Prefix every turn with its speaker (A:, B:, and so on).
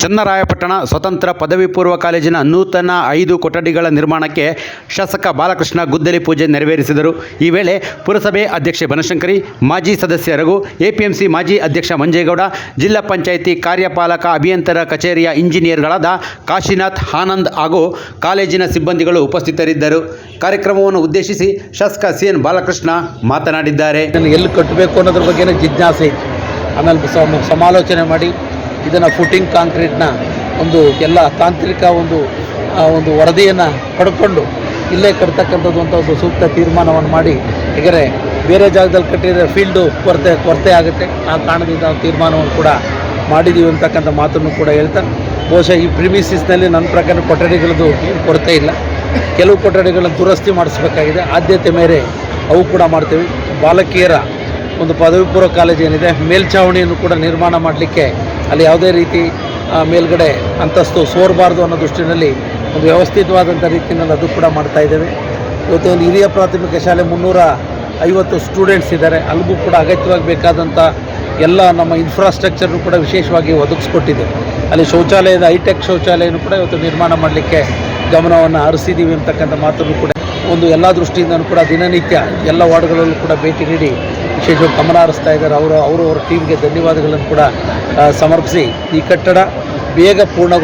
A: ಚನ್ನರಾಯಪಟ್ಟಣ ಸ್ವತಂತ್ರ ಪದವಿ ಪೂರ್ವ ಕಾಲೇಜಿನ ನೂತನ 5 ಕೊಠಡಿಗಳ ನಿರ್ಮಾಣಕ್ಕೆ ಶಾಸಕ ಬಾಲಕೃಷ್ಣ ಗುದ್ದಲಿ ಪೂಜೆ ನೆರವೇರಿಸಿದರು. ಈ ವೇಳೆ ಪುರಸಭೆ ಅಧ್ಯಕ್ಷೆ ಬನಶಂಕರಿ, ಮಾಜಿ ಸದಸ್ಯ ರಘು, ಎಪಿಎಂಸಿ ಮಾಜಿ ಅಧ್ಯಕ್ಷ ಮಂಜೇಗೌಡ, ಜಿಲ್ಲಾ ಪಂಚಾಯಿತಿ ಕಾರ್ಯಪಾಲಕ ಅಭಿಯಂತರ ಕಚೇರಿಯ ಇಂಜಿನಿಯರ್ಗಳಾದ ಕಾಶಿನಾಥ್, ಆನಂದ್ ಹಾಗೂ ಕಾಲೇಜಿನ ಸಿಬ್ಬಂದಿಗಳು ಉಪಸ್ಥಿತರಿದ್ದರು. ಕಾರ್ಯಕ್ರಮವನ್ನು ಉದ್ದೇಶಿಸಿ ಶಾಸಕ ಸಿಎನ್ ಬಾಲಕೃಷ್ಣ ಮಾತನಾಡಿದ್ದಾರೆ.
B: ಎಲ್ಲಿ ಕಟ್ಟಬೇಕು ಅನ್ನೋದ್ರ ಬಗ್ಗೆ ಜಿಜ್ಞಾಸೆ ಇತ್ತು. ಆಮೇಲೆ ಸಮಾಲೋಚನೆ ಮಾಡಿ ಇದನ್ನು ಫುಟಿಂಗ್ ಕಾಂಕ್ರೀಟ್ನ ಒಂದು ಎಲ್ಲ ತಾಂತ್ರಿಕ ಒಂದು ವರದಿಯನ್ನು ಪಡ್ಕೊಂಡು ಇಲ್ಲೇ ಕಟ್ತಕ್ಕಂಥದ್ದು ಅಂತ ಒಂದು ಸೂಕ್ತ ತೀರ್ಮಾನವನ್ನು ಮಾಡಿ, ಯಾಕಂದರೆ ಬೇರೆ ಜಾಗದಲ್ಲಿ ಕಟ್ಟಿದರೆ ಫೀಲ್ಡು ಕೊರತೆ ಆಗುತ್ತೆ. ಆ ಕಾರಣದಿಂದ ನಾವು ತೀರ್ಮಾನವನ್ನು ಕೂಡ ಮಾಡಿದ್ದೀವಿ ಅಂತಕ್ಕಂಥ ಮಾತನ್ನು ಕೂಡ ಹೇಳ್ತಾ, ಬಹುಶಃ ಈ ಪ್ರಿಮಿಸಿಸ್ನಲ್ಲಿ ನನ್ನ ಪ್ರಕಾರ ಕೊಠಡಿಗಳದ್ದು ಏನು ಕೊರತೆ ಇಲ್ಲ. ಕೆಲವು ಕೊಠಡಿಗಳನ್ನು ದುರಸ್ತಿ ಮಾಡಿಸ್ಬೇಕಾಗಿದೆ. ಆದ್ಯತೆ ಮೇರೆ ಅವು ಕೂಡ ಮಾಡ್ತೀವಿ. ಬಾಲಕಿಯರ ಒಂದು ಪದವಿ ಪೂರ್ವ ಕಾಲೇಜ್ ಏನಿದೆ, ಮೇಲ್ಛಾವಣಿಯನ್ನು ಕೂಡ ನಿರ್ಮಾಣ ಮಾಡಲಿಕ್ಕೆ ಅಲ್ಲಿ ಯಾವುದೇ ರೀತಿ ಮೇಲ್ಗಡೆ ಅಂತಸ್ತು ಸೋರಬಾರ್ದು ಅನ್ನೋ ದೃಷ್ಟಿಯಲ್ಲಿ ಒಂದು ವ್ಯವಸ್ಥಿತವಾದಂಥ ರೀತಿಯಲ್ಲಿ ಅದು ಕೂಡ ಮಾಡ್ತಾಯಿದ್ದೇವೆ. ಇವತ್ತು ಒಂದು ಹಿರಿಯ ಪ್ರಾಥಮಿಕ ಶಾಲೆ 350 ಸ್ಟೂಡೆಂಟ್ಸ್ ಇದ್ದಾರೆ. ಅಲ್ಲಿಗೂ ಕೂಡ ಅಗತ್ಯವಾಗಿ ಬೇಕಾದಂಥ ಎಲ್ಲ ನಮ್ಮ ಇನ್ಫ್ರಾಸ್ಟ್ರಕ್ಚರ್ನು ಕೂಡ ವಿಶೇಷವಾಗಿ ಒದಗಿಸ್ಕೊಟ್ಟಿದೆ. ಅಲ್ಲಿ ಶೌಚಾಲಯದ ಹೈಟೆಕ್ ಶೌಚಾಲಯನೂ ಕೂಡ ಇವತ್ತು ನಿರ್ಮಾಣ ಮಾಡಲಿಕ್ಕೆ ಗಮನವನ್ನು ಹರಿಸಿದ್ದೀವಿ ಅಂತಕ್ಕಂಥ ಮಾತನ್ನು ಕೂಡ ಒಂದು ಎಲ್ಲ ದೃಷ್ಟಿಯಿಂದನೂ ಕೂಡ ದಿನನಿತ್ಯ ಎಲ್ಲ ವಾರ್ಡ್ಗಳಲ್ಲೂ ಕೂಡ ಭೇಟಿ ನೀಡಿ ವಿಶೇಷವಾಗಿ ಗಮನ ಹರಿಸ್ತಾ ಇದ್ದಾರೆ. ಅವರವರ ಟೀಮ್ಗೆ ಧನ್ಯವಾದಗಳನ್ನು ಕೂಡ ಸಮರ್ಪಿಸಿ ಈ ಕಟ್ಟಡ ಬೇಗ ಪೂರ್ಣಗೊಂಡು